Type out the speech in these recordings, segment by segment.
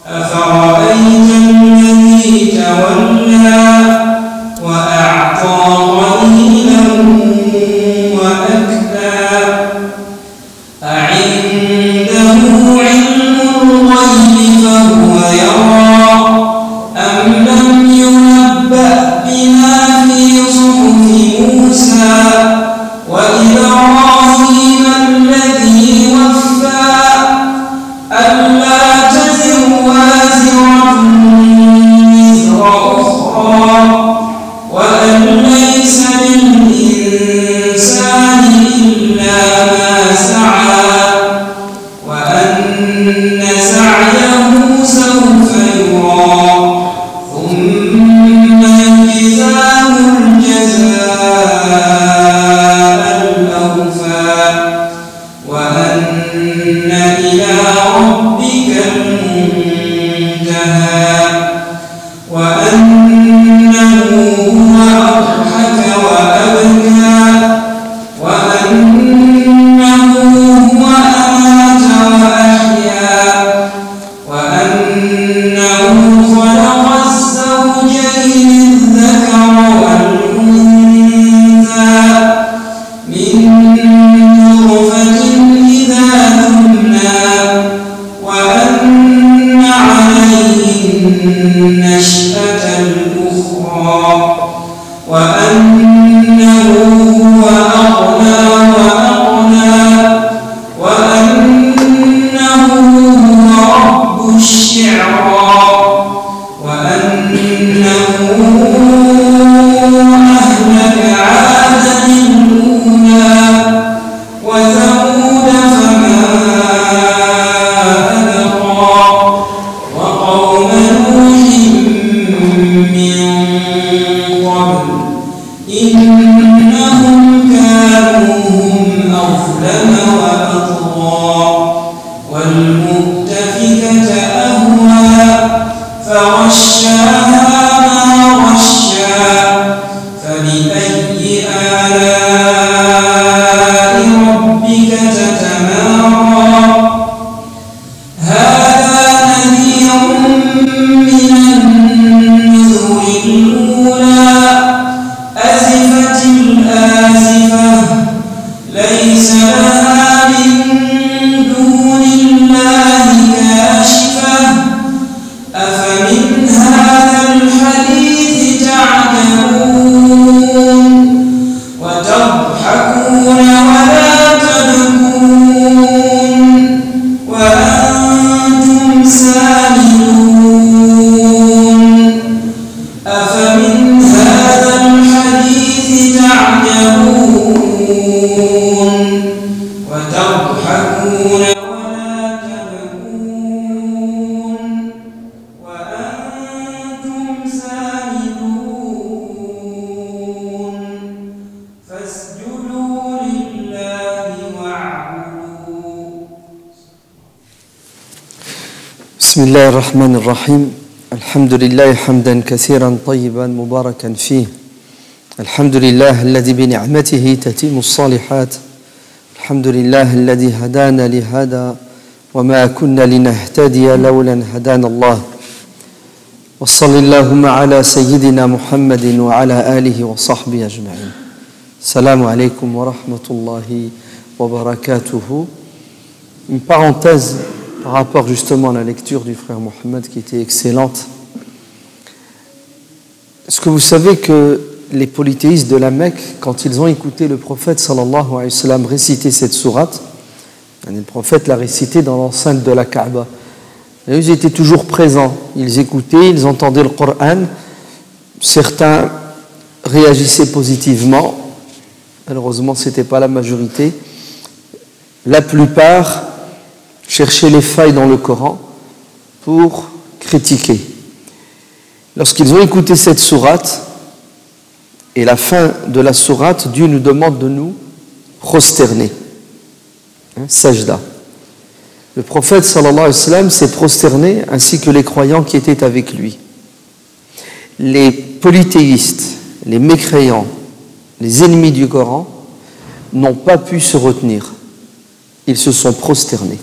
أفرأيت الذي تولى وأعطى قليلا وأكدى أعنده علم الغيب فهو يرى أم لم ينبأ بما في صحف موسى وإبراهيم الذي وفى ألا تزر وازرة وزر أخرى وأن ليس للإنسان إلا ما سعى وأن سعيه سوف يرى ثم يجزاه الجزاء الأوفى وأن إلى ربك المنتهى وأنه هو أضحك وأبكى وأنه هو أمات وأحيا وأنه خلق الزوجين الذكر والأنثى من نطفة إذا تمنى وأن عليه النشأة الأخرى وأنه هو أغنى وأقنى وأنه هو رب الشعرى وأنه أهلك عادا الأولى وثمود فما أبقى وقوم نوح من قبل إنهم كانوا هم أظلم وأطغى والمؤتفكة أهوى فغشاها ما غشى فبأي آلاء ربك تتمارى هذا نذير من النذر الأولى أزفت الآزفة ليس لها من دون الله كاشفة أفمن هذا الحديث تعجبون وتضحكون ولا تبكون وأنتم سامدون أفمن هذا الحديث تعجبون وتضحكون ولا تبكون وأنتم سامدون فاسجدوا لله واعبدوا. بسم الله الرحمن الرحيم الحمد لله حمدا كثيرا طيبا مباركا فيه الحمد لله الذي بنعمته تتم الصالحات الحمد لله الذي هدانا لهذا وما كنا لنهتدي لولا أن هدانا الله وصل اللهم على سيدنا محمد وعلى آله وصحبه أجمعين. السلام عليكم ورحمة الله وبركاته. Une parenthèse par rapport justement à la lecture du frère Mohammed qui était excellente. Est-ce que vous savez que les polythéistes de la Mecque, quand ils ont écouté le prophète sallallahu alayhi wa sallam réciter cette sourate, le prophète l'a récité dans l'enceinte de la Kaaba, et ils étaient toujours présents, ils écoutaient, ils entendaient le Coran, certains réagissaient positivement, malheureusement ce n'était pas la majorité, la plupart cherchaient les failles dans le Coran pour critiquer. Lorsqu'ils ont écouté cette sourate, et la fin de la sourate, Dieu nous demande de nous prosterner. Sajda. Le prophète sallallahu alayhi wa sallam s'est prosterné ainsi que les croyants qui étaient avec lui. Les polythéistes, les mécréants, les ennemis du Coran n'ont pas pu se retenir. Ils se sont prosternés,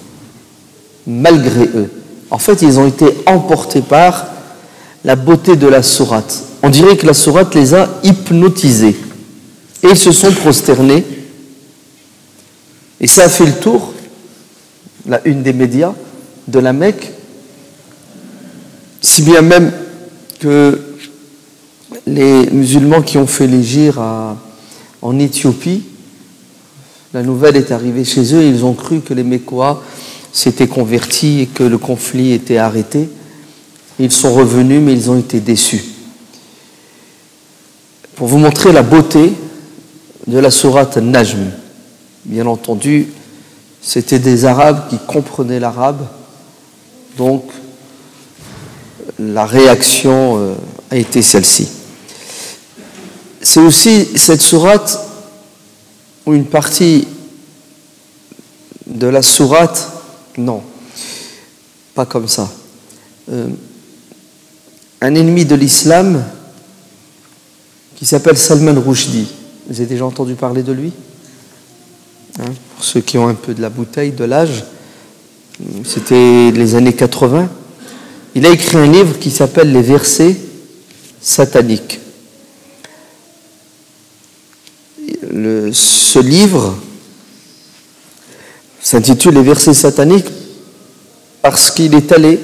malgré eux, En fait, ils ont été emportés par la beauté de la sourate. On dirait que la sourate les a hypnotisés. Et ils se sont prosternés. Et ça a fait le tour, la une des médias de la Mecque, si bien même que les musulmans qui ont fait l'hégire en Éthiopie, la nouvelle est arrivée chez eux et ils ont cru que les Mécois s'étaient convertis et que le conflit était arrêté. Ils sont revenus, mais ils ont été déçus. Pour vous montrer la beauté de la sourate Najm, bien entendu, c'était des Arabes qui comprenaient l'arabe, donc la réaction a été celle-ci. C'est aussi cette sourate où une partie de la sourate, non, pas comme ça. Un ennemi de l'islam qui s'appelle Salman Rushdie. Vous avez déjà entendu parler de lui ? Pour ceux qui ont un peu de la bouteille, de l'âge, c'était les années 80. Il a écrit un livre qui s'appelle Les versets sataniques. Ce livre s'intitule Les versets sataniques parce qu'il est allé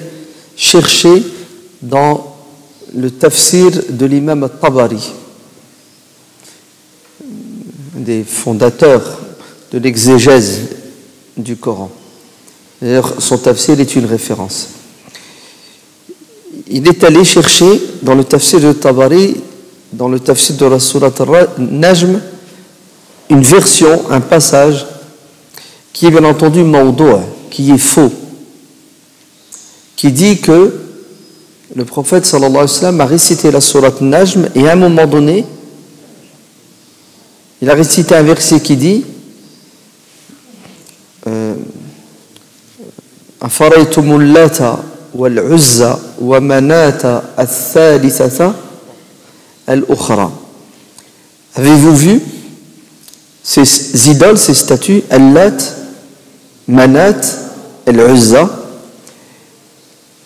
chercher dans le tafsir de l'imam al-Tabari, des fondateurs de l'exégèse du Coran. D'ailleurs, son tafsir est une référence. Il est allé chercher dans le tafsir de Tabari, dans le tafsir de la sourate Najm, une version, un passage qui est bien entendu mawdou', qui est faux, qui dit que le prophète sallallahu alayhi wa sallam a récité la sourate Najm et à un moment donné, il a récité un verset qui dit أفرأيتم اللات والعزى ومناة الثالثة الأخرى. Avez-vous vu ces idoles, ces statues, Al-Lat, Manat, Al-Uzza?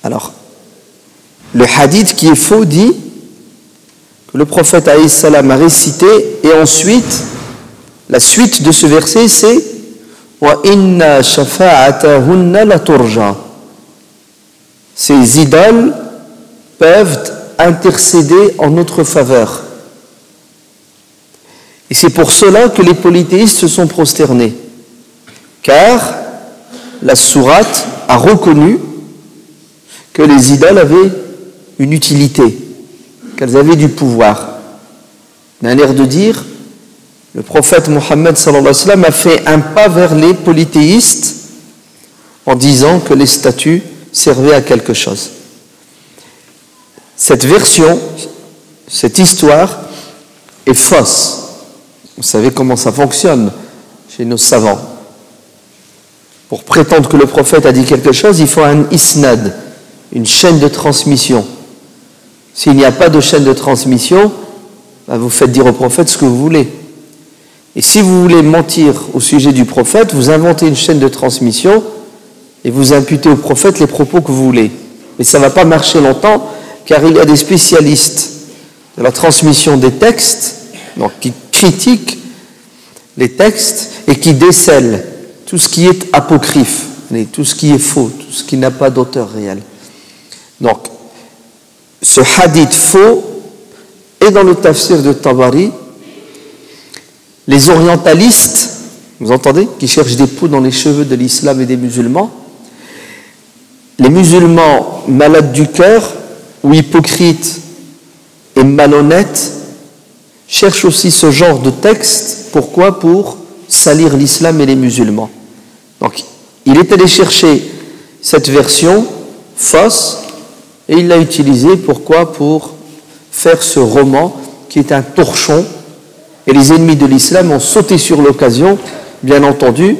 Alors, le hadith qui est faux dit que le prophète alayhi salam a récité et ensuite, la suite de ce verset c'est Wa inna shafa'atahunna la turja. Ces idoles peuvent intercéder en notre faveur. Et c'est pour cela que les polythéistes se sont prosternés. Car la sourate a reconnu que les idoles avaient une utilité, qu'elles avaient du pouvoir. D'un air de dire, le prophète Mohammed sallallahu alayhi wa sallam a fait un pas vers les polythéistes en disant que les statues servaient à quelque chose. Cette version, cette histoire est fausse. Vous savez comment ça fonctionne chez nos savants. Pour prétendre que le prophète a dit quelque chose, il faut un isnad, une chaîne de transmission. S'il n'y a pas de chaîne de transmission, vous faites dire au prophète ce que vous voulez. Et si vous voulez mentir au sujet du prophète, vous inventez une chaîne de transmission et vous imputez au prophète les propos que vous voulez. Mais ça ne va pas marcher longtemps, car il y a des spécialistes de la transmission des textes, donc qui critiquent les textes et qui décèlent tout ce qui est apocryphe, tout ce qui est faux, tout ce qui n'a pas d'auteur réel. Donc, ce hadith faux est dans le tafsir de Tabari. Les orientalistes, vous entendez, qui cherchent des poux dans les cheveux de l'islam et des musulmans, les musulmans malades du cœur ou hypocrites et malhonnêtes cherchent aussi ce genre de texte. Pourquoi ? Pour salir l'islam et les musulmans. Donc, il est allé chercher cette version fausse et il l'a utilisée. Pourquoi ? Pour faire ce roman qui est un torchon. Et les ennemis de l'islam ont sauté sur l'occasion, bien entendu,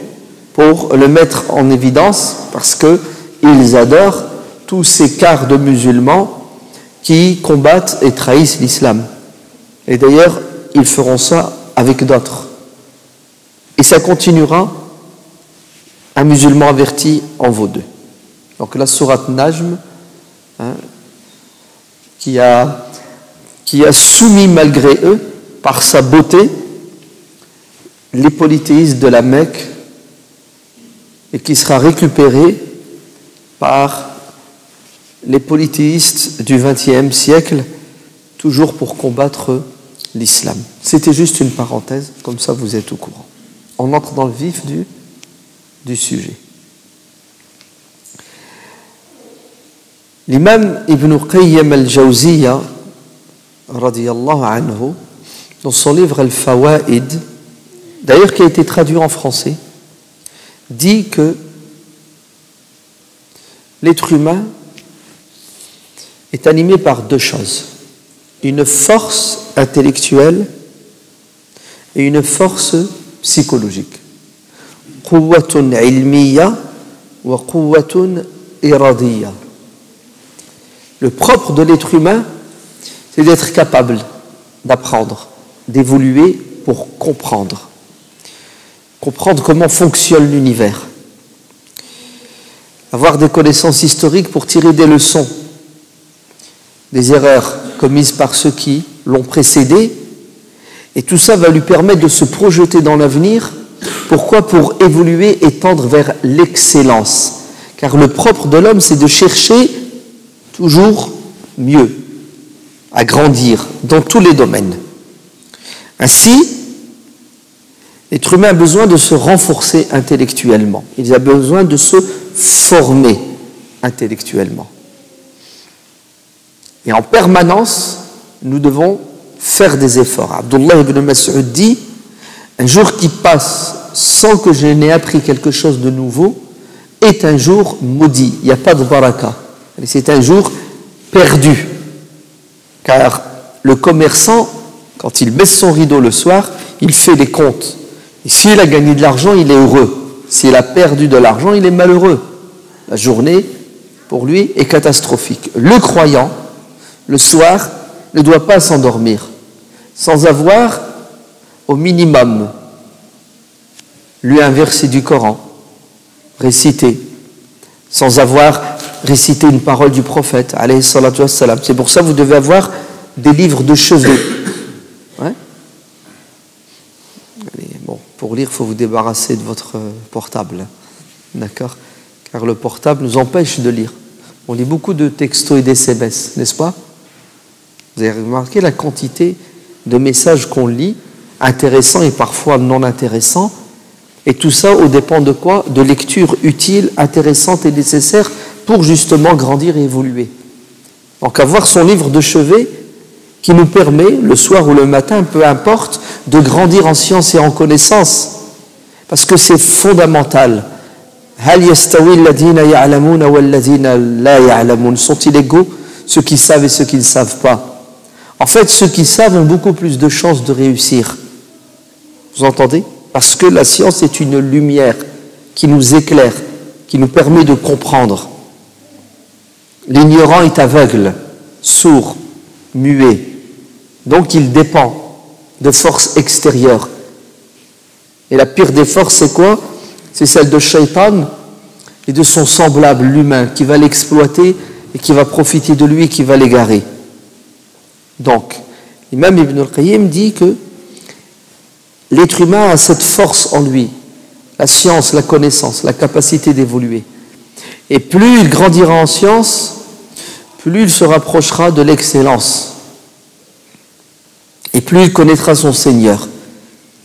pour le mettre en évidence, parce qu'ils adorent tous ces quarts de musulmans qui combattent et trahissent l'islam. Et d'ailleurs, ils feront ça avec d'autres. Et ça continuera, un musulman averti en vaut deux. Donc la sourate Najm, hein, qui a soumis malgré eux, par sa beauté, les polythéistes de la Mecque, et qui sera récupéré par les polythéistes du XXe siècle, toujours pour combattre l'islam. C'était juste une parenthèse, comme ça vous êtes au courant. On entre dans le vif du sujet. L'imam Ibn Qayyim al-Jawziyya, radiyallahu anhu, dans son livre Al-Fawaid, d'ailleurs qui a été traduit en français, dit que l'être humain est animé par deux choses, une force intellectuelle et une force psychologique. Quwwatun ilmiya wa quwwatun iradiyya. Le propre de l'être humain, c'est d'être capable d'apprendre, d'évoluer pour comprendre. Comprendre comment fonctionne l'univers. Avoir des connaissances historiques pour tirer des leçons des erreurs commises par ceux qui l'ont précédé. Et tout ça va lui permettre de se projeter dans l'avenir. Pourquoi ? Pour évoluer et tendre vers l'excellence. Car le propre de l'homme, c'est de chercher toujours mieux, à grandir dans tous les domaines. Ainsi, l'être humain a besoin de se renforcer intellectuellement. Il a besoin de se former intellectuellement. Et en permanence, nous devons faire des efforts. Abdullah ibn Mas'ud dit, un jour qui passe sans que je n'ai appris quelque chose de nouveau est un jour maudit. Il n'y a pas de baraka. C'est un jour perdu. Car le commerçant, quand il baisse son rideau le soir, il fait les comptes. Et s'il a gagné de l'argent, il est heureux. S'il a perdu de l'argent, il est malheureux. La journée, pour lui, est catastrophique. Le croyant, le soir, ne doit pas s'endormir sans avoir, au minimum, lu un verset du Coran, récité, sans avoir récité une parole du prophète, alayhi salatu wassalam. C'est pour ça que vous devez avoir des livres de chevet. Ouais. Allez, bon, pour lire, il faut vous débarrasser de votre portable. D'accord ? Car le portable nous empêche de lire. On lit beaucoup de textos et d'SMS, n'est-ce pas ? Vous avez remarqué la quantité de messages qu'on lit, intéressants et parfois non intéressants, et tout ça au dépend de quoi ? De lectures utiles, intéressantes et nécessaires pour justement grandir et évoluer. Donc avoir son livre de chevet qui nous permet, le soir ou le matin, peu importe, de grandir en science et en connaissance, parce que c'est fondamental. Hal yastawi alladhina ya'lamuna walladhina la ya'lamun. Sont-ils égaux, ceux qui savent et ceux qui ne savent pas? En fait, ceux qui savent ont beaucoup plus de chances de réussir. Vous entendez? Parce que la science est une lumière qui nous éclaire, qui nous permet de comprendre. L'ignorant est aveugle, sourd, muet. Donc il dépend de forces extérieures. Et la pire des forces, c'est quoi? C'est celle de Shaitan et de son semblable, l'humain, qui va l'exploiter et qui va profiter de lui et qui va l'égarer. Donc, l'imam Ibn al-Qayyim dit que l'être humain a cette force en lui, la science, la connaissance, la capacité d'évoluer. Et plus il grandira en science, plus il se rapprochera de l'excellence. Et plus il connaîtra son Seigneur.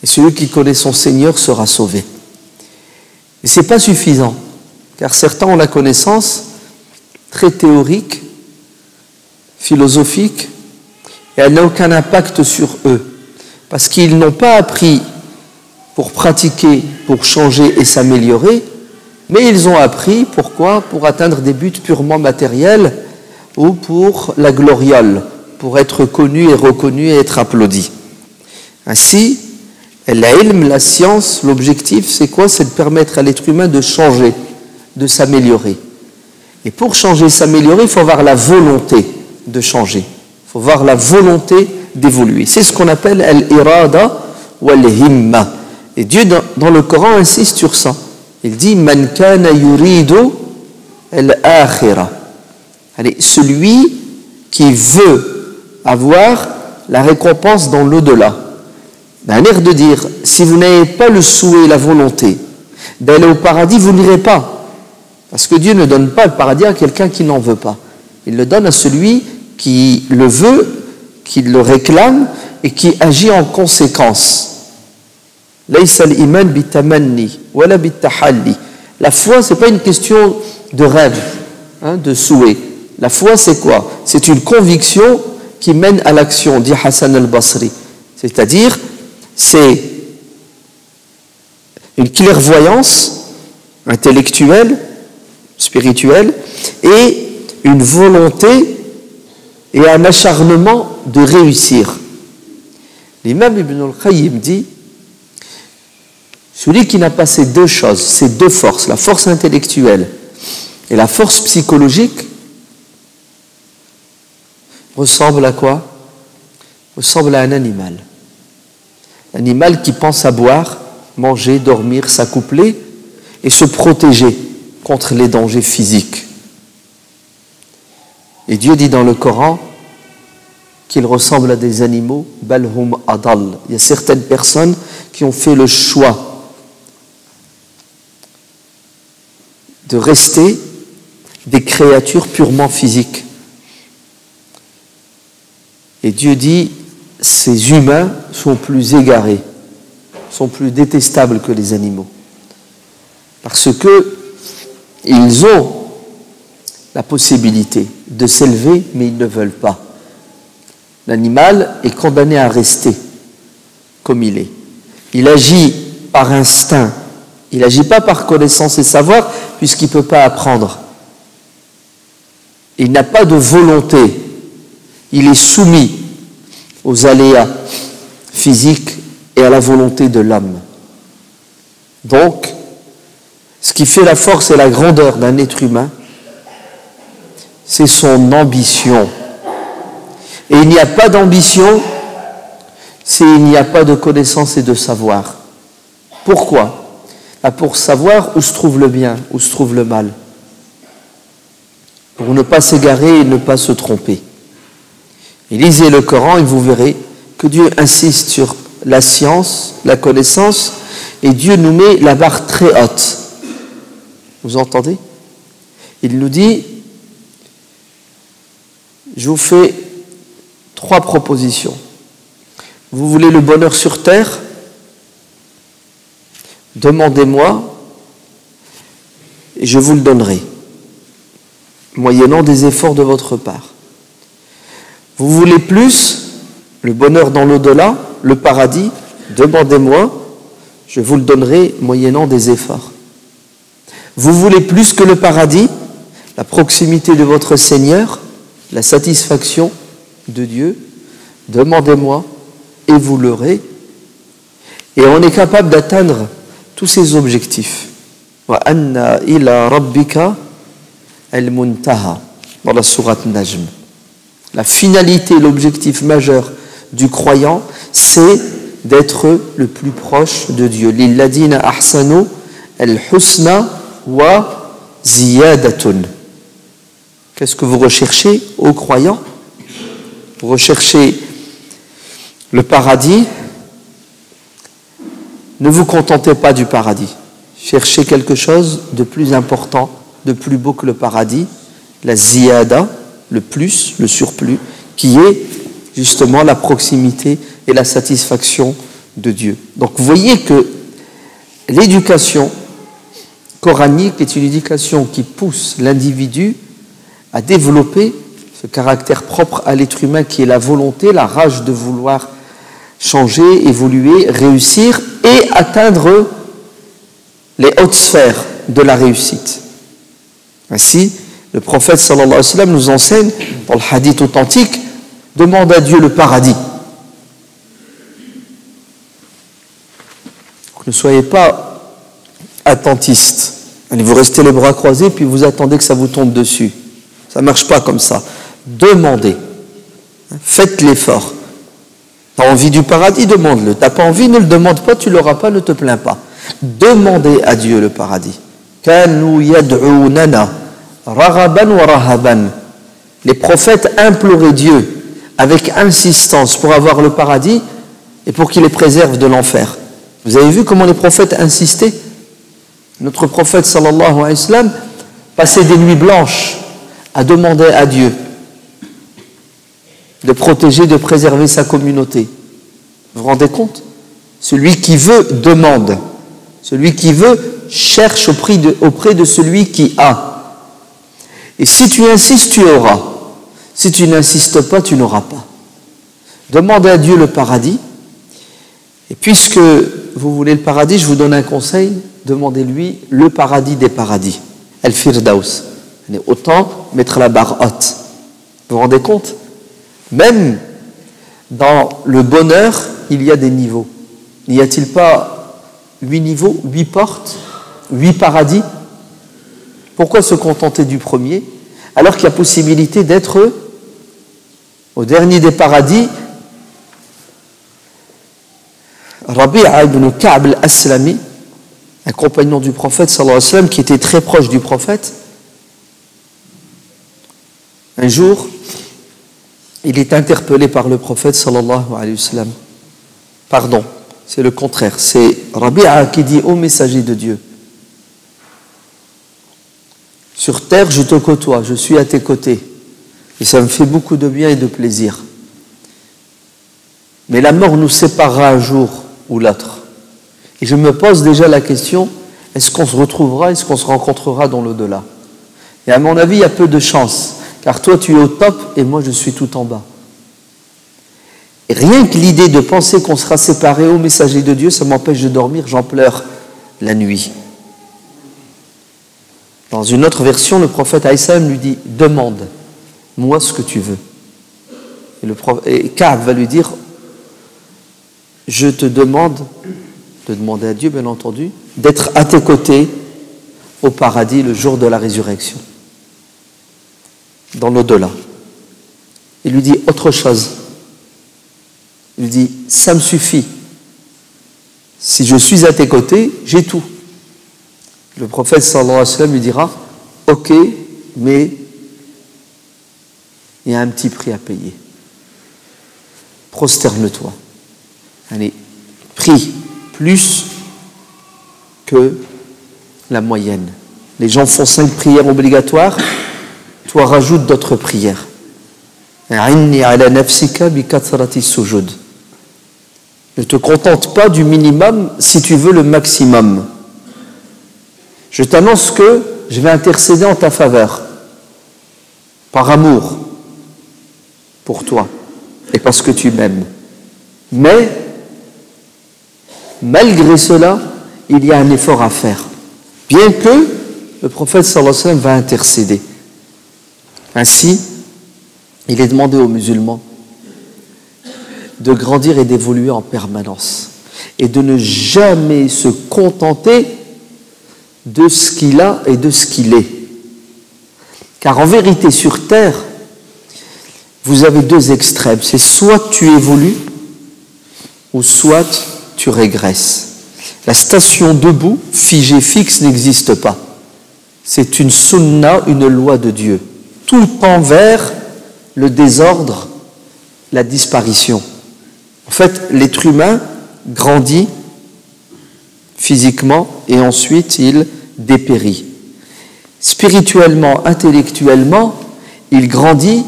Et celui qui connaît son Seigneur sera sauvé. Et ce n'est pas suffisant, car certains ont la connaissance très théorique, philosophique, et elle n'a aucun impact sur eux, parce qu'ils n'ont pas appris pour pratiquer, pour changer et s'améliorer, mais ils ont appris, pourquoi? Pour atteindre des buts purement matériels ou pour la gloriole, pour être connu et reconnu et être applaudi. Ainsi, l'ilm, la science, l'objectif, c'est quoi? C'est de permettre à l'être humain de changer, de s'améliorer. Et pour changer et s'améliorer, il faut avoir la volonté de changer. Il faut avoir la volonté d'évoluer. C'est ce qu'on appelle al-irada ou al-himma. Et Dieu, dans le Coran, insiste sur ça. Il dit « Man kana yuridu al-akhirah. Allez, celui qui veut avoir la récompense dans l'au-delà. Un air de dire, si vous n'avez pas le souhait, la volonté d'aller au paradis, vous n'irez pas. Parce que Dieu ne donne pas le paradis à quelqu'un qui n'en veut pas. Il le donne à celui qui le veut, qui le réclame et qui agit en conséquence. Laysa al-iman bitamanni wala bitahalli. La foi, ce n'est pas une question de rêve, de souhait. La foi, c'est quoi? C'est une conviction qui mène à l'action, dit Hassan al-Basri. C'est-à-dire, c'est une clairvoyance intellectuelle, spirituelle, et une volonté et un acharnement de réussir. L'imam Ibn al-Qayyim dit, celui qui n'a pas ces deux choses, ces deux forces, la force intellectuelle et la force psychologique, ressemble à quoi? Ressemble à un animal. Animal qui pense à boire, manger, dormir, s'accoupler et se protéger contre les dangers physiques. Et Dieu dit dans le Coran qu'il ressemble à des animaux, balhum adal. Il y a certaines personnes qui ont fait le choix de rester des créatures purement physiques. Et Dieu dit, ces humains sont plus égarés, sont plus détestables que les animaux. Parce que ils ont la possibilité de s'élever, mais ils ne veulent pas. L'animal est condamné à rester comme il est. Il agit par instinct. Il n'agit pas par connaissance et savoir, puisqu'il ne peut pas apprendre. Il n'a pas de volonté. Il est soumis aux aléas physiques et à la volonté de l'homme. Donc, ce qui fait la force et la grandeur d'un être humain, c'est son ambition. Et il n'y a pas d'ambition s'il n'y a pas de connaissance et de savoir. Pourquoi? Pour savoir où se trouve le bien, où se trouve le mal. Pour ne pas s'égarer et ne pas se tromper. Et lisez le Coran et vous verrez que Dieu insiste sur la science, la connaissance, et Dieu nous met la barre très haute. Vous entendez? Il nous dit, je vous fais 3 propositions. Vous voulez le bonheur sur terre? Demandez-moi et je vous le donnerai, moyennant des efforts de votre part. Vous voulez plus, le bonheur dans l'au-delà, le paradis? Demandez-moi, je vous le donnerai, moyennant des efforts. Vous voulez plus que le paradis, la proximité de votre Seigneur, la satisfaction de Dieu? Demandez-moi et vous l'aurez. Et on est capable d'atteindre tous ces objectifs. Wa anna ila rabbika al-muntaha, dans la sourate Najm. La finalité, l'objectif majeur du croyant, c'est d'être le plus proche de Dieu. Lilladina ahsanu al-husna wa ziyadatun. Qu'est-ce que vous recherchez, ô croyants? Vous recherchez le paradis. Ne vous contentez pas du paradis. Cherchez quelque chose de plus important, de plus beau que le paradis, la ziyada, le plus, le surplus, qui est justement la proximité et la satisfaction de Dieu. Donc vous voyez que l'éducation coranique est une éducation qui pousse l'individu à développer ce caractère propre à l'être humain qui est la volonté, la rage de vouloir changer, évoluer, réussir et atteindre les hautes sphères de la réussite. Ainsi, le prophète sallallahu alayhi wa sallam nous enseigne dans le hadith authentique, demande à Dieu le paradis. Donc, ne soyez pas attentistes. Allez, vous restez les bras croisés puis vous attendez que ça vous tombe dessus. Ça ne marche pas comme ça. Demandez. Faites l'effort. Tu as envie du paradis, demande-le. Tu n'as pas envie, ne le demande pas, tu ne l'auras pas, ne te plains pas. Demandez à Dieu le paradis. Kanu yad'unana raghaban wa rahaban. Les prophètes imploraient Dieu avec insistance pour avoir le paradis et pour qu'il les préserve de l'enfer. Vous avez vu comment les prophètes insistaient? Notre prophète sallallahu alayhi wa sallam passait des nuits blanches à demander à Dieu de protéger, de préserver sa communauté. Vous vous rendez compte? Celui qui veut demande. Celui qui veut cherche auprès de celui qui a. Et si tu insistes, tu auras. Si tu n'insistes pas, tu n'auras pas. Demandez à Dieu le paradis. Et puisque vous voulez le paradis, je vous donne un conseil. Demandez-lui le paradis des paradis. Al-Firdaus. Autant mettre la barre haute. Vous vous rendez compte? Même dans le bonheur, il y a des niveaux. N'y a-t-il pas 8 niveaux, 8 portes, 8 paradis? Pourquoi se contenter du premier alors qu'il y a possibilité d'être au dernier des paradis? Rabi'a ibn Ka'b al-Aslami, un compagnon du prophète sallallahu alayhi wa sallam qui était très proche du prophète, un jour, il est interpellé par le prophète sallallahu alayhi wa sallam. Pardon, c'est le contraire. C'est Rabi'a qui dit: ô messager de Dieu, sur terre je te côtoie, je suis à tes côtés, et ça me fait beaucoup de bien et de plaisir. Mais la mort nous séparera un jour ou l'autre. Et je me pose déjà la question, est-ce qu'on se retrouvera, est-ce qu'on se rencontrera dans l'au-delà? Et à mon avis, il y a peu de chance, car toi tu es au top et moi je suis tout en bas. Et rien que l'idée de penser qu'on sera séparés, au messager de Dieu, ça m'empêche de dormir, j'en pleure la nuit. Dans une autre version, le prophète Aïssalam lui dit: demande-moi ce que tu veux. Et Ka'b va lui dire: je te demande, de demander à Dieu bien entendu, d'être à tes côtés au paradis le jour de la résurrection, dans l'au-delà. Il lui dit autre chose. Il lui dit: ça me suffit. Si je suis à tes côtés, j'ai tout. Le prophète sallallahu alayhi wa sallam lui dira: ok, mais il y a un petit prix à payer. Prosterne-toi. Allez, prie plus que la moyenne. Les gens font 5 prières obligatoires, toi rajoute d'autres prières. Ne te contente pas du minimum si tu veux le maximum. Je t'annonce que je vais intercéder en ta faveur, par amour pour toi et parce que tu m'aimes. Mais malgré cela, il y a un effort à faire, bien que le prophète sallallahu alayhi wa sallam va intercéder. Ainsi, il est demandé aux musulmans de grandir et d'évoluer en permanence et de ne jamais se contenter de ce qu'il a et de ce qu'il est. Car en vérité, sur terre, vous avez 2 extrêmes. C'est soit tu évolues ou soit tu régresses. La station debout, figée, fixe, n'existe pas. C'est une sunna, une loi de Dieu. Tout tend vers le désordre, la disparition. En fait, l'être humain grandit physiquement et ensuite il dépérit. Spirituellement, intellectuellement, il grandit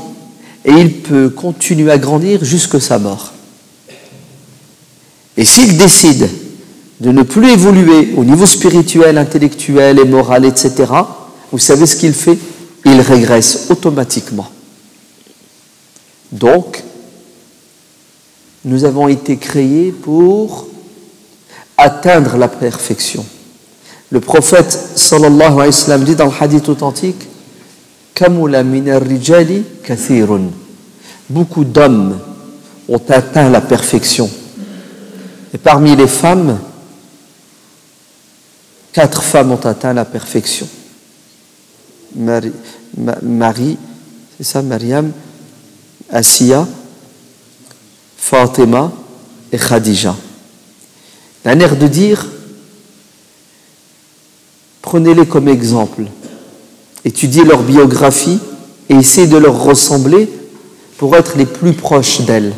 et il peut continuer à grandir jusqu'à sa mort. Et s'il décide de ne plus évoluer au niveau spirituel, intellectuel et moral, etc., vous savez ce qu'il fait? Il régresse automatiquement. Donc, nous avons été créés pour atteindre la perfection. Le prophète sallallahu alayhi wa sallam dit dans le hadith authentique: Kamula minar rijali kathirun. Beaucoup d'hommes ont atteint la perfection. Et parmi les femmes, 4 femmes ont atteint la perfection. Marie, c'est ça, Mariam, Asiya, Fatima et Khadija. D'un air de dire, prenez-les comme exemple. Et étudier leur biographie et essayer de leur ressembler pour être les plus proches d'elles.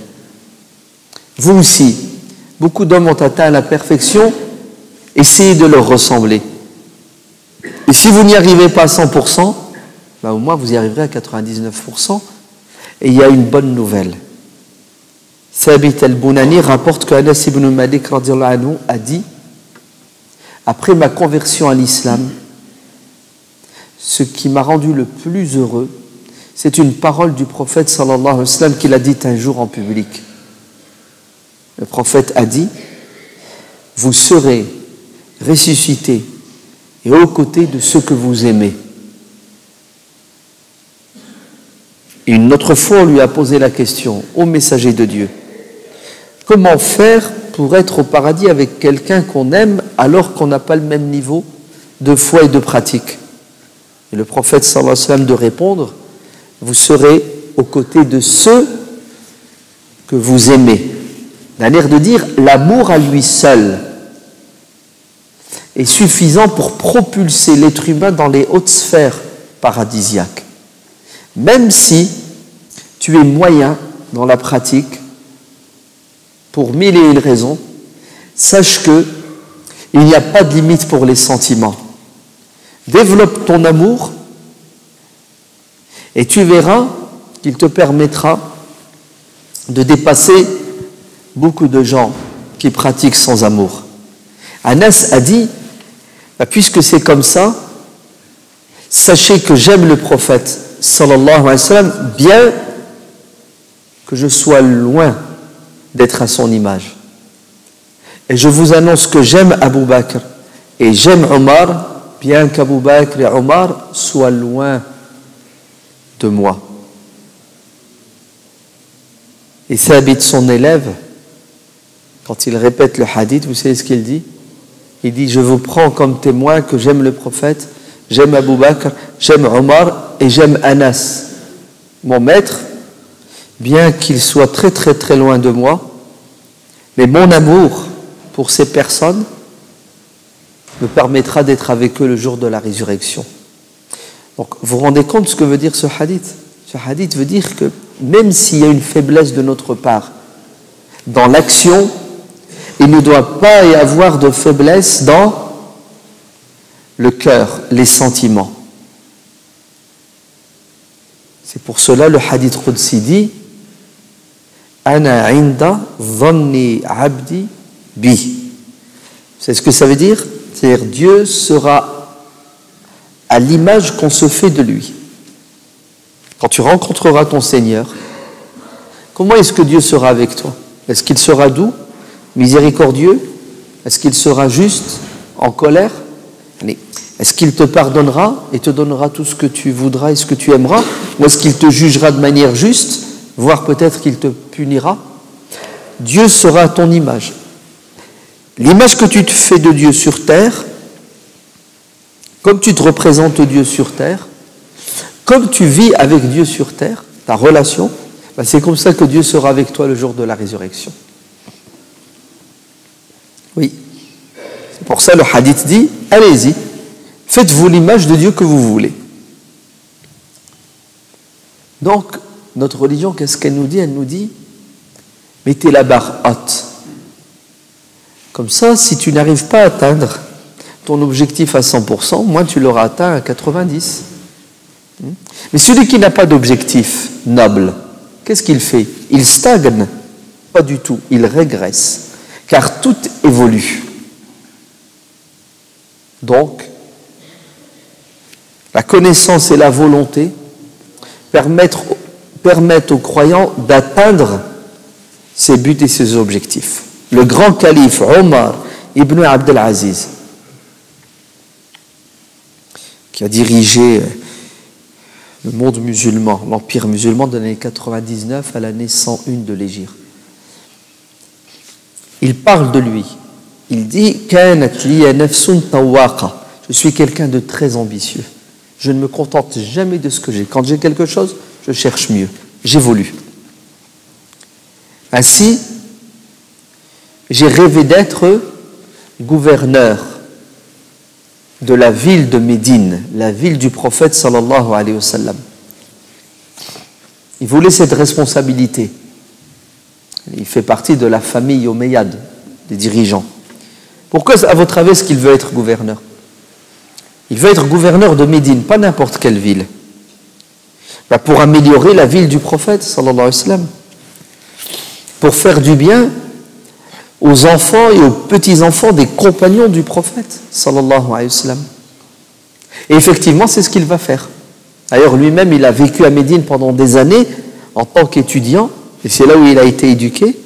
Vous aussi, beaucoup d'hommes ont atteint la perfection, essayez de leur ressembler. Et si vous n'y arrivez pas à 100%, au moins vous y arriverez à 99%. Et il y a une bonne nouvelle. Thabit al-Bunani rapporte que Anas ibn Malik radiyallahu anhu a dit: après ma conversion à l'islam, ce qui m'a rendu le plus heureux, c'est une parole du prophète sallallahu alayhi wa sallam qu'il a dite un jour en public. Le prophète a dit: vous serez ressuscités et aux côtés de ceux que vous aimez. Et une autre fois, on lui a posé la question: ô messager de Dieu, comment faire pour être au paradis avec quelqu'un qu'on aime alors qu'on n'a pas le même niveau de foi et de pratique? Et le prophète sallallahu alayhi wa sallam de répondre: vous serez aux côtés de ceux que vous aimez. D'un air de dire, l'amour à lui seul est suffisant pour propulser l'être humain dans les hautes sphères paradisiaques. Même si tu es moyen dans la pratique, pour mille et une raisons, sache que il n'y a pas de limite pour les sentiments. Développe ton amour et tu verras qu'il te permettra de dépasser beaucoup de gens qui pratiquent sans amour. Anas a dit: puisque c'est comme ça, sachez que j'aime le prophète sallallahu alayhi wa sallam, bien que je sois loin d'être à son image. Et je vous annonce que j'aime Abu Bakr et j'aime Omar, bien qu'Abu Bakr et Omar soient loin de moi. Et Thabit, son élève, quand il répète le hadith, vous savez ce qu'il dit? Il dit: je vous prends comme témoin que j'aime le prophète, j'aime Abu Bakr, j'aime Omar et j'aime Anas, mon maître, bien qu'il soit très très très loin de moi, mais mon amour pour ces personnes me permettra d'être avec eux le jour de la résurrection. Donc vous vous rendez compte de ce que veut dire ce hadith? Ce hadith veut dire que même s'il y a une faiblesse de notre part dans l'action, il ne doit pas y avoir de faiblesse dans le cœur, les sentiments. C'est pour cela le hadith Qudsi dit: Ana inda dhanni abdi bi. C'est ce que ça veut dire? C'est-à-dire Dieu sera à l'image qu'on se fait de lui. Quand tu rencontreras ton Seigneur, comment est-ce que Dieu sera avec toi? Est-ce qu'il sera doux, miséricordieux? Est-ce qu'il sera juste, en colère? Est-ce qu'il te pardonnera et te donnera tout ce que tu voudras et ce que tu aimeras? Ou est-ce qu'il te jugera de manière juste, voire peut-être qu'il te punira? Dieu sera à ton image. L'image que tu te fais de Dieu sur terre, comme tu te représentes Dieu sur terre, comme tu vis avec Dieu sur terre, ta relation, c'est comme ça que Dieu sera avec toi le jour de la résurrection. Oui. C'est pour ça le hadith dit: allez-y, faites-vous l'image de Dieu que vous voulez. Donc, notre religion, qu'est-ce qu'elle nous dit? Elle nous dit: mettez la barre haute. Comme ça, si tu n'arrives pas à atteindre ton objectif à 100%, moins tu l'auras atteint à 90%. Mais celui qui n'a pas d'objectif noble, qu'est-ce qu'il fait? Il stagne? Pas du tout, il régresse. Car tout évolue. Donc, la connaissance et la volonté permettent aux croyants d'atteindre ses buts et ses objectifs. Le grand calife Omar ibn Abdel Aziz, qui a dirigé le monde musulman, l'empire musulman de l'année 99 à l'année 101 de l'Hégire. Il parle de lui. Il dit: je suis quelqu'un de très ambitieux. Je ne me contente jamais de ce que j'ai. Quand j'ai quelque chose, je cherche mieux. J'évolue. Ainsi, j'ai rêvé d'être gouverneur de la ville de Médine, la ville du prophète sallallahu alayhi wa sallam. Il voulait cette responsabilité. Il fait partie de la famille omeyyade, des dirigeants. Pourquoi, à votre avis, est-ce qu'il veut être gouverneur? Il veut être gouverneur de Médine, pas n'importe quelle ville. Pour améliorer la ville du prophète, sallallahu alayhi wa sallam. Pour faire du bien aux enfants et aux petits-enfants des compagnons du prophète, sallallahu alayhi wa sallam. Et effectivement, c'est ce qu'il va faire. D'ailleurs, lui-même, il a vécu à Médine pendant des années en tant qu'étudiant, et c'est là où il a été éduqué,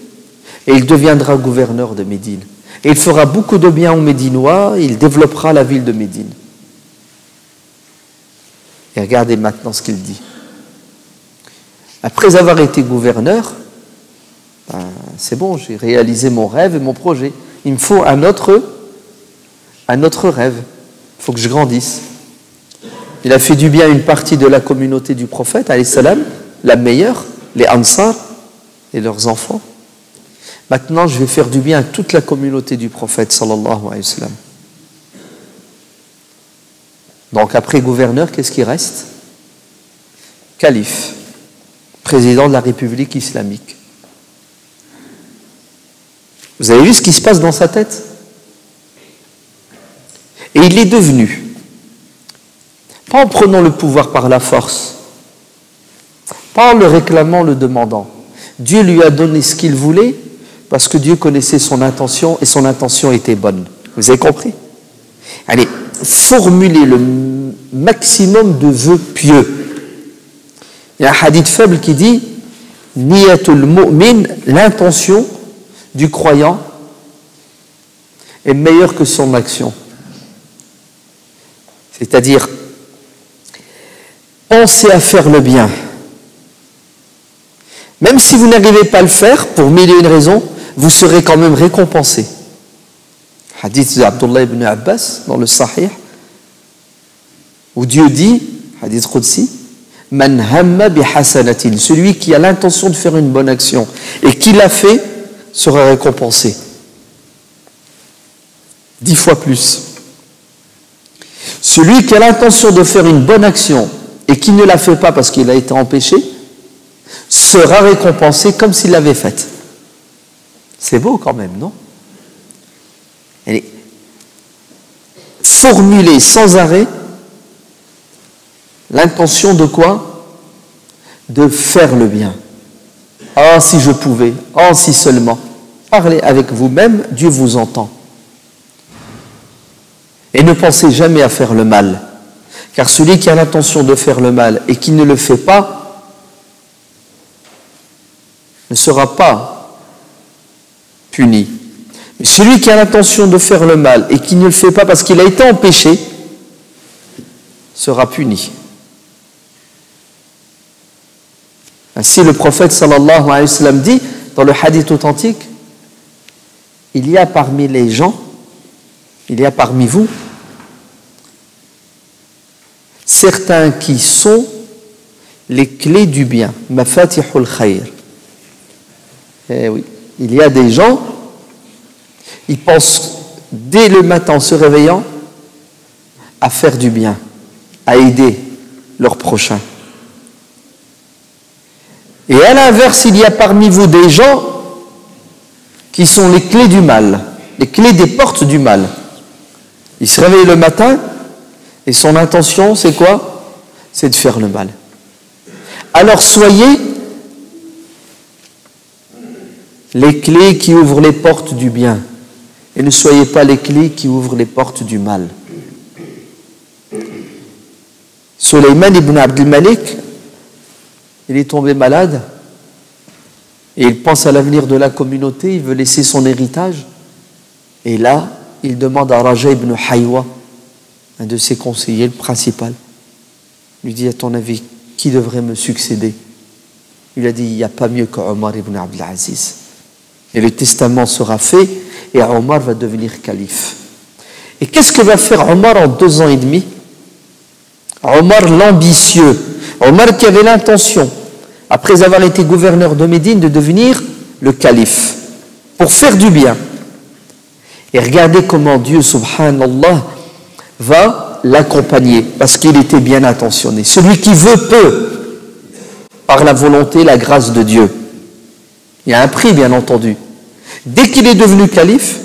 et il deviendra gouverneur de Médine. Et il fera beaucoup de bien aux Médinois, et il développera la ville de Médine. Et regardez maintenant ce qu'il dit. Après avoir été gouverneur, c'est bon, j'ai réalisé mon rêve et mon projet. Il me faut un autre rêve. Il faut que je grandisse. Il a fait du bien à une partie de la communauté du prophète, alayhi salam, la meilleure, les Ansar et leurs enfants. Maintenant, je vais faire du bien à toute la communauté du prophète, sallallahu alayhi wa sallam. Donc, après gouverneur, qu'est-ce qui reste? Calife, président de la République islamique. Vous avez vu ce qui se passe dans sa tête? Et il est devenu, pas en prenant le pouvoir par la force, pas en le réclamant, le demandant. Dieu lui a donné ce qu'il voulait parce que Dieu connaissait son intention et son intention était bonne. Vous avez compris? Allez, formulez le maximum de vœux pieux. Il y a un hadith faible qui dit Niyatul mu'min, l'intention du croyant est meilleure que son action. C'est-à-dire, pensez à faire le bien. Même si vous n'arrivez pas à le faire, pour mille et une raisons, vous serez quand même récompensé. Hadith d'Abdullah ibn Abbas, dans le Sahih, où Dieu dit, hadith Qudsi, Man hamma bi hasanatin, celui qui a l'intention de faire une bonne action et qui l'a fait, sera récompensé 10 fois plus. Celui qui a l'intention de faire une bonne action et qui ne la fait pas parce qu'il a été empêché, sera récompensé comme s'il l'avait faite. C'est beau quand même, non? Allez, formulez sans arrêt l'intention de quoi? De faire le bien. Ah, si je pouvais, ah, si seulement. Parlez avec vous-même, Dieu vous entend. Et ne pensez jamais à faire le mal. Car celui qui a l'intention de faire le mal et qui ne le fait pas, ne sera pas puni. Mais celui qui a l'intention de faire le mal et qui ne le fait pas parce qu'il a été empêché, sera puni. Ainsi, le prophète sallallahu alayhi wa sallam dit, dans le hadith authentique, il y a parmi les gens, il y a parmi vous, certains qui sont les clés du bien, mafatihul khayr. Eh oui, il y a des gens, ils pensent dès le matin en se réveillant à faire du bien, à aider leur prochain. Et à l'inverse, il y a parmi vous des gens qui sont les clés du mal, les clés des portes du mal. Il se réveille le matin et son intention, c'est quoi? C'est de faire le mal. Alors soyez les clés qui ouvrent les portes du bien et ne soyez pas les clés qui ouvrent les portes du mal. Sulayman ibn Abdul Malik, il est tombé malade et il pense à l'avenir de la communauté, il veut laisser son héritage. Et là, il demande à Raja ibn Haywa, un de ses conseillers, le principal, il lui dit, à ton avis, qui devrait me succéder? Il a dit, il n'y a pas mieux que Omar ibn Abdul Aziz. Et le testament sera fait et Omar va devenir calife. Et qu'est-ce que va faire Omar en 2 ans et demi? Omar l'ambitieux, Omar qui avait l'intention, après avoir été gouverneur de Médine, de devenir le calife, pour faire du bien. Et regardez comment Dieu, subhanallah, va l'accompagner parce qu'il était bien intentionné. Celui qui veut peut, par la volonté, la grâce de Dieu. Il y a un prix, bien entendu. Dès qu'il est devenu calife,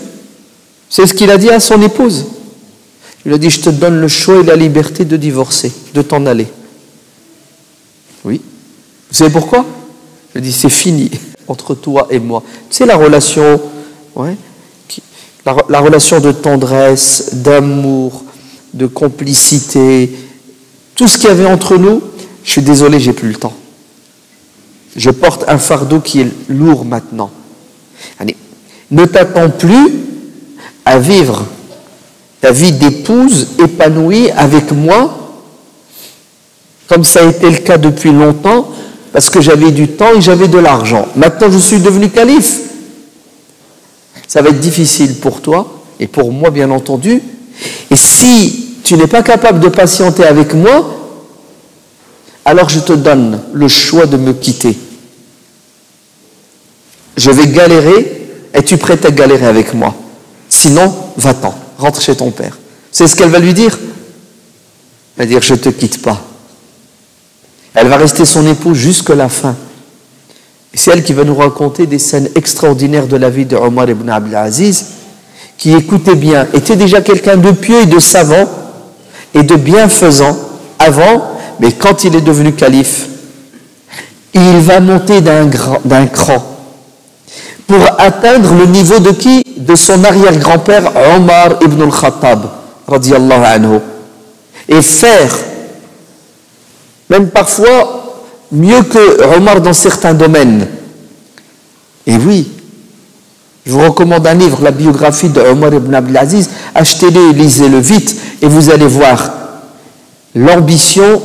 c'est ce qu'il a dit à son épouse. Il a dit, je te donne le choix et la liberté de divorcer, de t'en aller. Oui. Vous savez pourquoi? Il a dit, c'est fini entre toi et moi. Tu sais, la relation, ouais, la relation de tendresse, d'amour, de complicité, tout ce qu'il y avait entre nous, je suis désolé, j'ai plus le temps. Je porte un fardeau qui est lourd maintenant. Allez, ne t'attends plus à vivre ta vie d'épouse épanouie avec moi, comme ça a été le cas depuis longtemps, parce que j'avais du temps et j'avais de l'argent. Maintenant, je suis devenu calife. Ça va être difficile pour toi et pour moi, bien entendu. Et si tu n'es pas capable de patienter avec moi, alors je te donne le choix de me quitter. Je vais galérer. Es-tu prête à galérer avec moi? Sinon, va-t'en, rentre chez ton père. C'est ce qu'elle va lui dire. Elle va dire, je ne te quitte pas. Elle va rester son épouse jusqu'à la fin. Et c'est elle qui va nous raconter des scènes extraordinaires de la vie de Omar ibn Abdul Aziz, qui, écoutez bien, était déjà quelqu'un de pieux et de savant et de bienfaisant avant, mais quand il est devenu calife, il va monter d'un cran pour atteindre le niveau de qui? De son arrière-grand-père Omar ibn al-Khattab, radiyallahu anhu, et faire, même parfois, mieux que Omar dans certains domaines. Et oui, je vous recommande un livre, la biographie de Omar ibn Abdul Aziz. Achetez-le, lisez-le vite, et vous allez voir l'ambition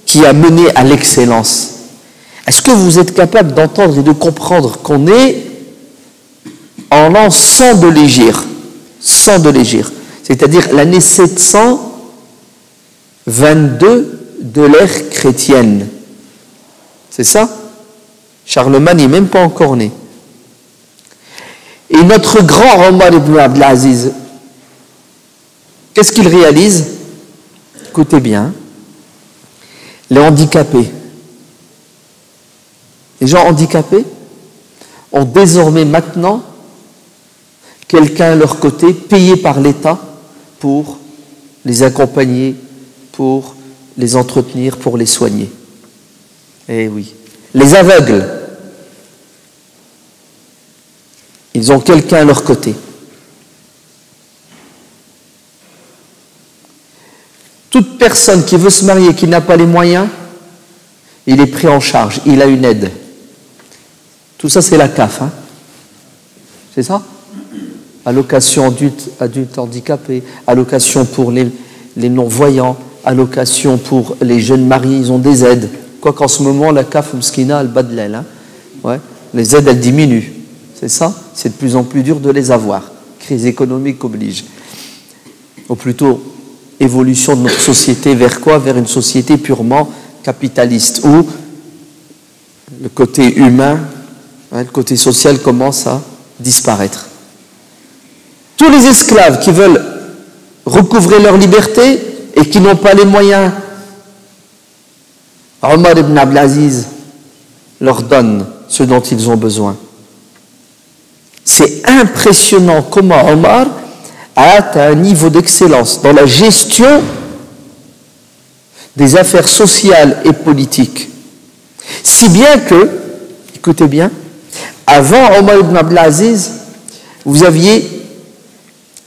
qui a mené à l'excellence. Est-ce que vous êtes capable d'entendre et de comprendre qu'on est en l'an 100 de l'Hégire, c'est-à-dire l'année 722 de l'ère chrétienne. C'est ça? Charlemagne n'est même pas encore né. Et notre grand Omar ibn Abdul Aziz, qu'est-ce qu'il réalise? Écoutez bien, les handicapés. Les gens handicapés ont désormais maintenant quelqu'un à leur côté, payé par l'État pour les accompagner, pour les entretenir, pour les soigner. Eh oui. Les aveugles, ils ont quelqu'un à leur côté. Toute personne qui veut se marier, qui n'a pas les moyens, il est pris en charge, il a une aide. Tout ça, c'est la CAF, hein? C'est ça? Allocation adultes handicapés, allocation pour les non-voyants, allocation pour les jeunes mariés, ils ont des aides. Quoiqu'en ce moment, la CAF Mskina, elle bat de l'aile. Hein? Ouais. Les aides, elles diminuent. C'est ça? C'est de plus en plus dur de les avoir. Crise économique oblige. Ou plutôt, évolution de notre société vers quoi? Vers une société purement capitaliste, où le côté humain, le côté social commence à disparaître. Tous les esclaves qui veulent recouvrer leur liberté et qui n'ont pas les moyens, Omar ibn Abdul Aziz leur donne ce dont ils ont besoin. C'est impressionnant comment Omar a atteint un niveau d'excellence dans la gestion des affaires sociales et politiques. Si bien que, écoutez bien, avant Omar ibn Abdul Aziz, vous aviez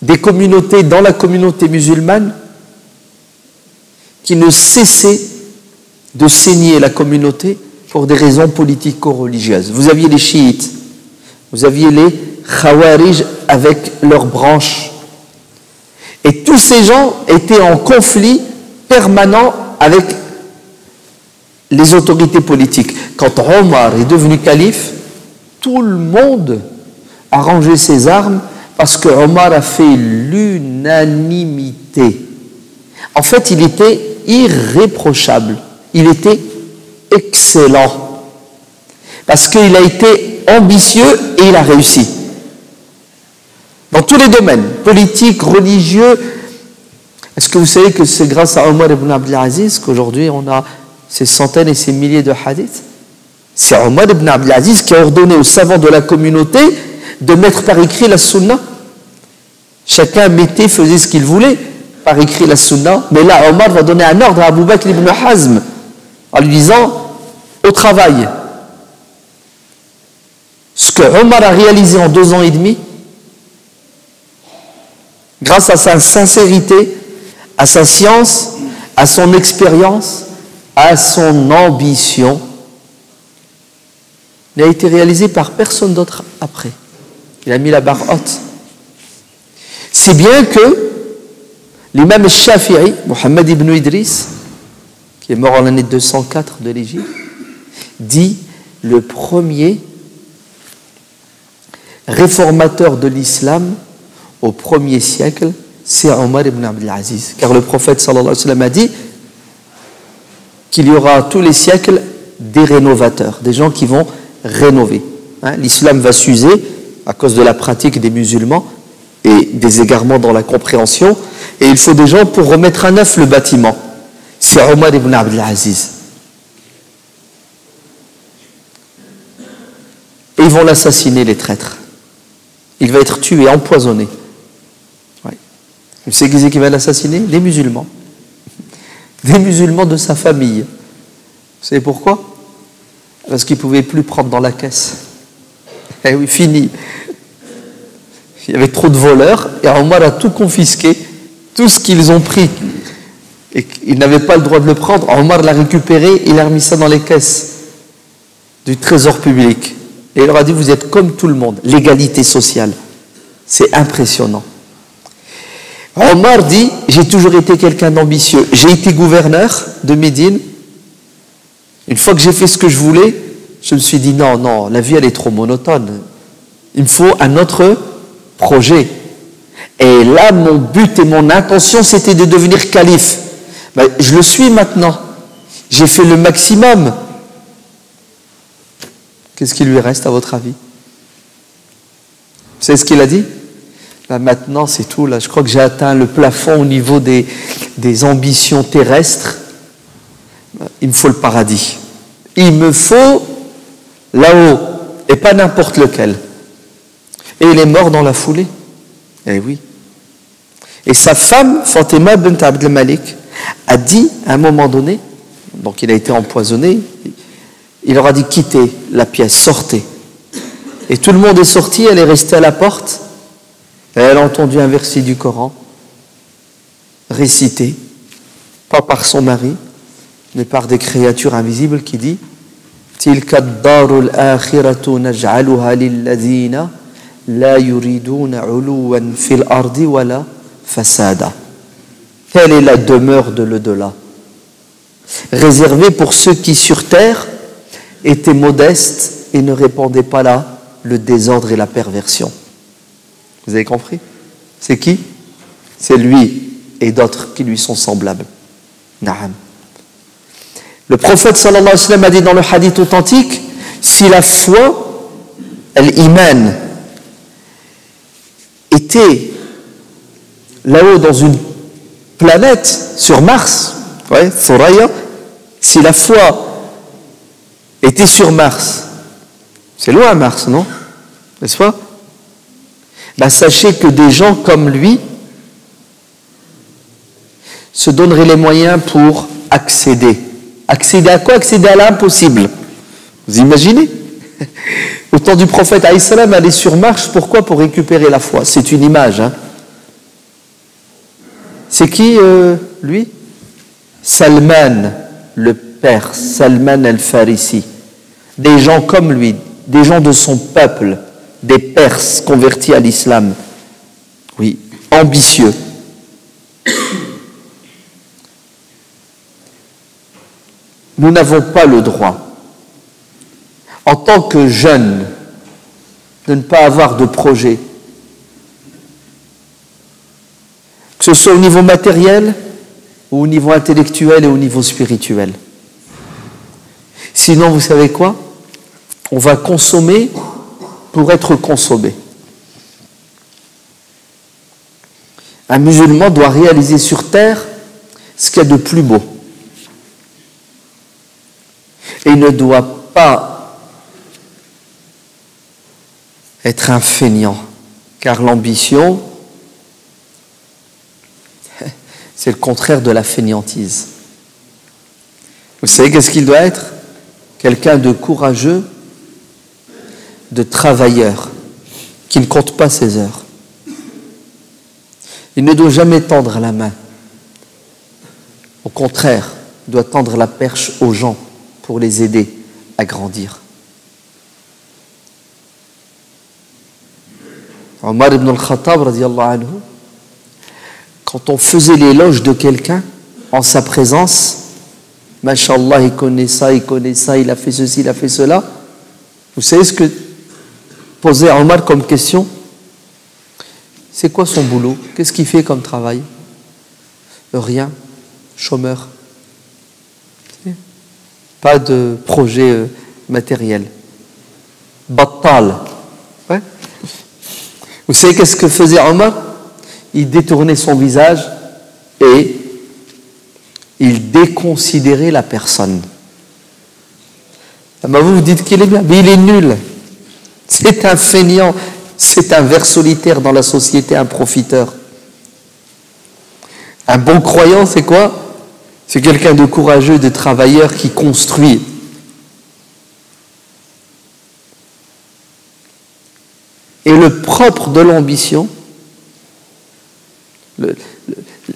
des communautés dans la communauté musulmane qui ne cessaient de saigner la communauté pour des raisons politico-religieuses. Vous aviez les chiites, vous aviez les khawarij avec leurs branches. Et tous ces gens étaient en conflit permanent avec les autorités politiques. Quand Omar est devenu calife, tout le monde a rangé ses armes parce que Omar a fait l'unanimité. En fait, il était irréprochable. Il était excellent. Parce qu'il a été ambitieux et il a réussi. Dans tous les domaines, politiques, religieux, Est-ce que vous savez que c'est grâce à Omar ibn Abdel Aziz qu'aujourd'hui on a ces centaines et ces milliers de hadiths? C'est Omar ibn Abdel Aziz qui a ordonné aux savants de la communauté de mettre par écrit la sunna. Chacun faisait ce qu'il voulait par écrit la sunna, mais là Omar va donner un ordre à Abu Bakr ibn Hazm en lui disant au travail. Ce que Omar a réalisé en 2 ans et demi, grâce à sa sincérité, à sa science, à son expérience, à son ambition, n'a été réalisé par personne d'autre après. Il a mis la barre haute. C'est bien que l'imam Shafi'i, Mohammed ibn Idris, qui est mort en l'année 204 de l'Égypte, dit le premier réformateur de l'islam au 1er siècle, c'est Omar ibn Abdel Aziz. Car le prophète sallallahu alayhi wa sallam a dit qu'il y aura tous les siècles des rénovateurs, des gens qui vont rénover. L'islam va s'user à cause de la pratique des musulmans et des égarements dans la compréhension, et il faut des gens pour remettre à neuf le bâtiment. C'est Omar ibn Abdel Aziz. Et ils vont l'assassiner, les traîtres. Il va être tué, empoisonné. Vous savez qui va l'assassiner? Les musulmans. Des musulmans de sa famille. Vous savez pourquoi? Parce qu'ils ne pouvaient plus prendre dans la caisse. Eh oui, fini. Il y avait trop de voleurs et Omar a tout confisqué, tout ce qu'ils ont pris. Et qu'ils n'avaient pas le droit de le prendre. Omar l'a récupéré, il a remis ça dans les caisses du trésor public. Et il leur a dit, vous êtes comme tout le monde, l'égalité sociale. C'est impressionnant. Omar dit, j'ai toujours été quelqu'un d'ambitieux. J'ai été gouverneur de Médine. Une fois que j'ai fait ce que je voulais, je me suis dit, non, la vie elle est trop monotone. Il me faut un autre projet. Et là, mon but et mon intention, c'était de devenir calife. Ben, je le suis maintenant. J'ai fait le maximum. Qu'est-ce qui lui reste, à votre avis? Vous savez ce qu'il a dit? Là, maintenant, c'est tout. Là, je crois que j'ai atteint le plafond au niveau des ambitions terrestres. Il me faut le paradis. Il me faut là-haut, et pas n'importe lequel. Et il est mort dans la foulée. Eh oui. Et sa femme, Fatima bint Abdel Malik, a dit à un moment donné, donc il a été empoisonné, il leur a dit quittez la pièce, sortez. Et tout le monde est sorti, elle est restée à la porte, et elle a entendu un verset du Coran, récité, pas par son mari, mais par des créatures invisibles, qui dit Tilka ad-darul akhiratu naj'aluha lilladhina la yuriduna 'uluwan fil ardi wala fasada. Telle est la demeure de l'au-delà, réservée pour ceux qui sur terre étaient modestes et ne répandaient pas là le désordre et la perversion. Vous avez compris? C'est qui? C'est lui et d'autres qui lui sont semblables. Naam. Le prophète sallallahu alayhi wa sallam a dit dans le hadith authentique, si la foi, l'iman, était là-haut dans une planète sur Mars, Thuraya, si la foi était sur Mars, c'est loin Mars, non? N'est-ce pas? Ben, sachez que des gens comme lui se donneraient les moyens pour accéder. Accéder à quoi? Accéder à l'impossible. Vous imaginez? Au temps du prophète alayhi salam, aller sur Mars, pourquoi? Pour récupérer la foi. C'est une image. Hein? C'est qui, lui? Salman, le Perse, Salman al-Farisi. Des gens comme lui, des gens de son peuple, des Perses convertis à l'islam. Oui, ambitieux. Nous n'avons pas le droit, en tant que jeunes, de ne pas avoir de projet. Que ce soit au niveau matériel, ou au niveau intellectuel et au niveau spirituel. Sinon, vous savez quoi? On va consommer pour être consommé. Un musulman doit réaliser sur terre ce qu'il y a de plus beau. Et il ne doit pas être un feignant, car l'ambition, c'est le contraire de la fainéantise. Vous savez qu'est-ce qu'il doit être? Quelqu'un de courageux, de travailleur, qui ne compte pas ses heures. Il ne doit jamais tendre la main. Au contraire, il doit tendre la perche aux gens pour les aider à grandir. Omar ibn al-Khattab, radiyallahu anhu, quand on faisait l'éloge de quelqu'un en sa présence, Masha'Allah, il connaît ça, il a fait ceci, il a fait cela. Vous savez ce que posait Omar comme question? C'est quoi son boulot? Qu'est-ce qu'il fait comme travail? Rien, chômeur. Pas de projet matériel. Battal. Ouais. Vous savez qu'est-ce que faisait Omar? Il détournait son visage et il déconsidérait la personne. Ah ben vous dites qu'il est bien, mais il est nul. C'est un feignant, c'est un ver solitaire dans la société, un profiteur. Un bon croyant, c'est quoi? C'est quelqu'un de courageux, de travailleur qui construit. Et le propre de l'ambition,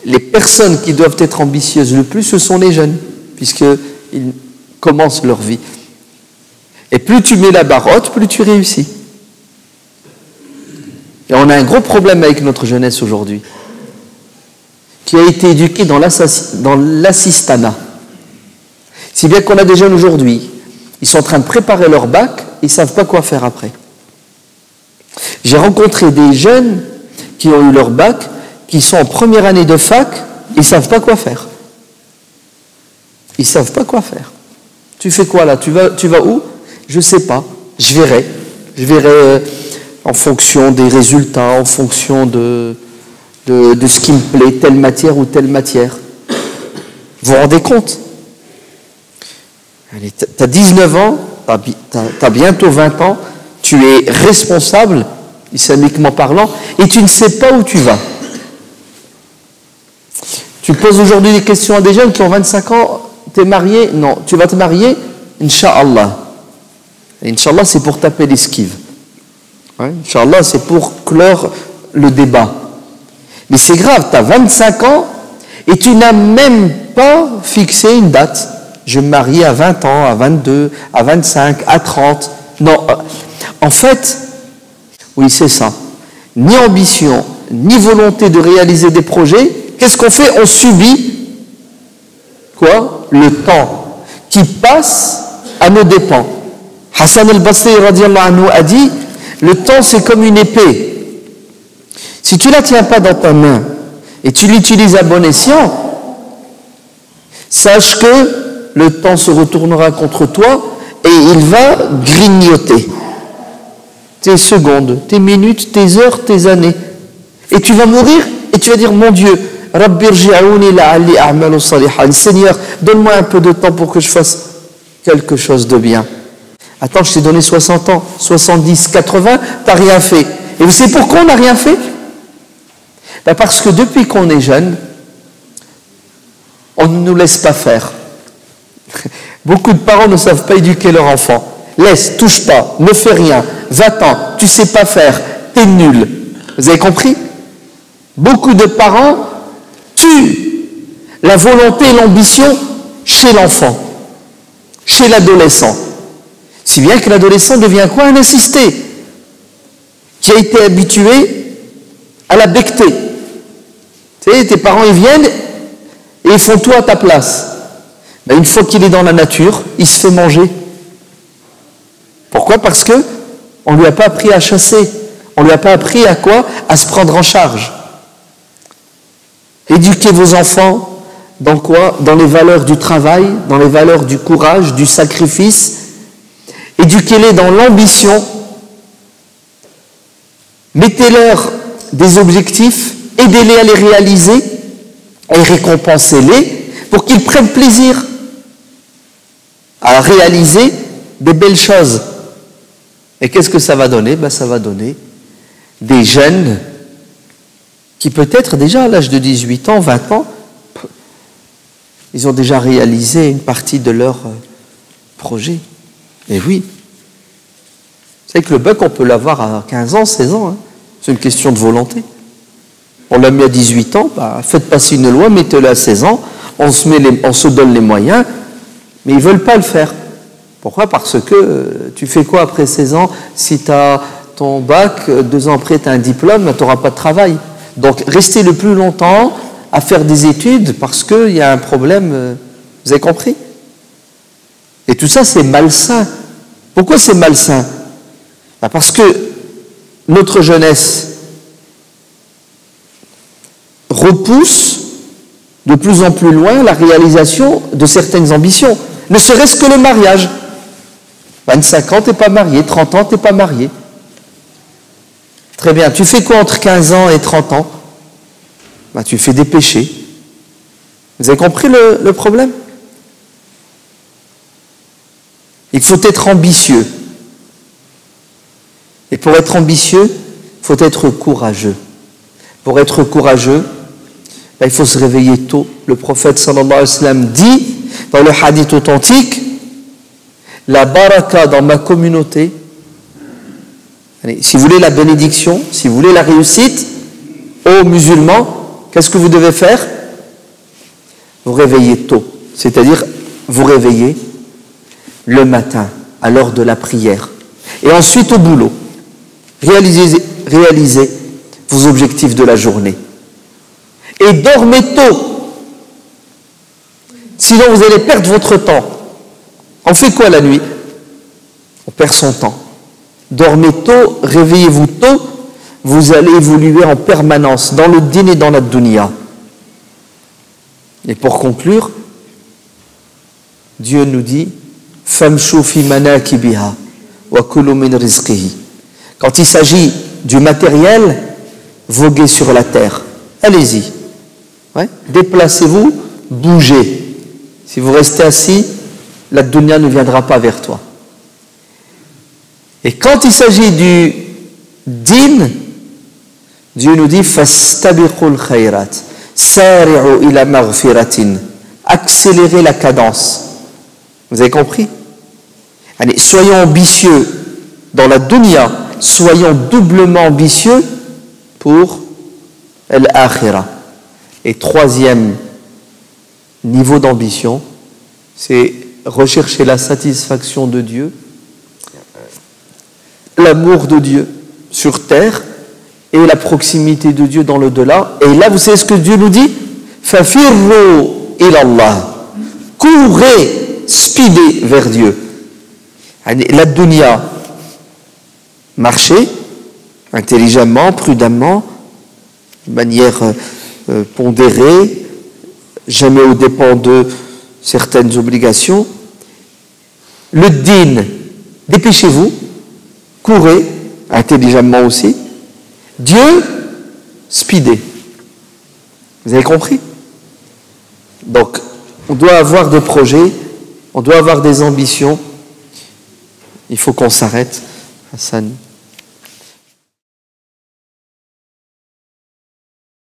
les personnes qui doivent être ambitieuses le plus, ce sont les jeunes, puisqu'ils commencent leur vie. Et plus tu mets la barre haute, plus tu réussis. Et on a un gros problème avec notre jeunesse aujourd'hui, qui a été éduquée dans l'assistanat. Si bien qu'on a des jeunes aujourd'hui, ils sont en train de préparer leur bac, ils ne savent pas quoi faire après. J'ai rencontré des jeunes qui ont eu leur bac, qui sont en première année de fac, ils ne savent pas quoi faire. Ils ne savent pas quoi faire. Tu fais quoi là? Tu vas où? Je ne sais pas. Je verrai. Je verrai en fonction des résultats, en fonction de ce qui me plaît, telle matière ou telle matière. Vous vous rendez compte? Tu as 19 ans, tu as bientôt 20 ans, tu es responsable, islamiquement parlant, et tu ne sais pas où tu vas. Tu poses aujourd'hui des questions à des jeunes qui ont 25 ans, tu es marié? Non. Tu vas te marier? Inch'Allah. Et Inch'Allah, c'est pour taper l'esquive. Ouais, Inch'Allah, c'est pour clore le débat. Mais c'est grave, tu as 25 ans et tu n'as même pas fixé une date. Je vais me marier à 20 ans, à 22, à 25, à 30. Non, en fait, oui, c'est ça. Ni ambition, ni volonté de réaliser des projets. Qu'est-ce qu'on fait? On subit quoi? Le temps qui passe à nos dépens. Hassan al-Basri radiyallahu anhu a dit, le temps c'est comme une épée. Si tu ne la tiens pas dans ta main et tu l'utilises à bon escient, sache que le temps se retournera contre toi et il va grignoter tes secondes, tes minutes, tes heures, tes années. Et tu vas mourir et tu vas dire, mon Dieu, Rabbi rji'ouni la'alli a'malu salihan. Seigneur, donne-moi un peu de temps pour que je fasse quelque chose de bien. Attends, je t'ai donné 60 ans, 70, 80, t'as rien fait. Et vous savez pourquoi on n'a rien fait? Ben parce que depuis qu'on est jeune, on ne nous laisse pas faire. Beaucoup de parents ne savent pas éduquer leur enfant. Laisse, touche pas, ne fais rien, va-t'en, tu sais pas faire, t'es nul. Vous avez compris? Beaucoup de parents tuent la volonté et l'ambition chez l'enfant, chez l'adolescent. Si bien que l'adolescent devient quoi? Un assisté, qui a été habitué à la becqueté. Tu sais, tes parents, ils viennent et ils font tout à ta place. Ben, une fois qu'il est dans la nature, il se fait manger. Pourquoi? Parce que on lui a pas appris à chasser. On lui a pas appris à quoi? À se prendre en charge. Éduquez vos enfants dans quoi? Dans les valeurs du travail, dans les valeurs du courage, du sacrifice. Éduquez-les dans l'ambition. Mettez-leur des objectifs aidez-les à les réaliser et récompensez-les pour qu'ils prennent plaisir à réaliser des belles choses. Et qu'est-ce que ça va donner? Ça va donner des jeunes qui peut-être déjà à l'âge de 18 ans, 20 ans, ils ont déjà réalisé une partie de leur projet. Et oui, vous savez que le bac, on peut l'avoir à 15 ans, 16 ans. Hein. C'est une question de volonté. On l'a mis à 18 ans, faites passer une loi, mettez-le à 16 ans, on se donne les moyens, mais ils ne veulent pas le faire. Pourquoi? Parce que tu fais quoi après 16 ans? Si tu as ton bac, 2 ans après tu as un diplôme, tu n'auras pas de travail. Donc restez le plus longtemps à faire des études parce qu'il y a un problème, vous avez compris? Et tout ça c'est malsain. Pourquoi c'est malsain? Parce que notre jeunesse repousse de plus en plus loin la réalisation de certaines ambitions, ne serait-ce que le mariage. 25 ans, tu n'es pas marié, 30 ans, tu n'es pas marié. Très bien, tu fais quoi entre 15 ans et 30 ans? Tu fais des péchés. Vous avez compris le problème? Il faut être ambitieux. Et pour être ambitieux, il faut être courageux. Pour être courageux, il faut se réveiller tôt. Le prophète sallallahu alayhi wa sallam dit dans le hadith authentique, la baraka dans ma communauté, allez, si vous voulez la bénédiction, si vous voulez la réussite, aux musulmans, qu'est-ce que vous devez faire? Vous réveillez tôt, c'est-à-dire vous réveillez le matin à l'heure de la prière et ensuite au boulot. Réalisez vos objectifs de la journée. Et dormez tôt. Sinon, vous allez perdre votre temps. On fait quoi la nuit? On perd son temps. Dormez tôt, réveillez-vous tôt, vous allez évoluer en permanence dans le din et dans la dunya. Et pour conclure, Dieu nous dit Famshu fi manakibiha wa kulu min rizqihi. Quand il s'agit du matériel, voguez sur la terre. Allez-y. Ouais. Déplacez-vous, bougez. Si vous restez assis, la dunya ne viendra pas vers toi. Et quand il s'agit du din, Dieu nous dit fastabiqul khayrat, sari'u ila maghfiratin. Accélérez la cadence. Vous avez compris? Allez, soyons ambitieux dans la dunya, soyons doublement ambitieux pour l'akhirah. Et troisième niveau d'ambition, c'est rechercher la satisfaction de Dieu, l'amour de Dieu sur terre et la proximité de Dieu dans l'au-delà. Et là, vous savez ce que Dieu nous dit? Fafirru ilallah. Courez, speedez vers Dieu. La dunya, marchez intelligemment, prudemment, de manière pondérée, jamais aux dépens de certaines obligations. Le din, dépêchez-vous, courez, intelligemment aussi. Dieu, speedez. Vous avez compris? Donc, on doit avoir des projets, on doit avoir des ambitions. Il faut qu'on s'arrête, Hassan.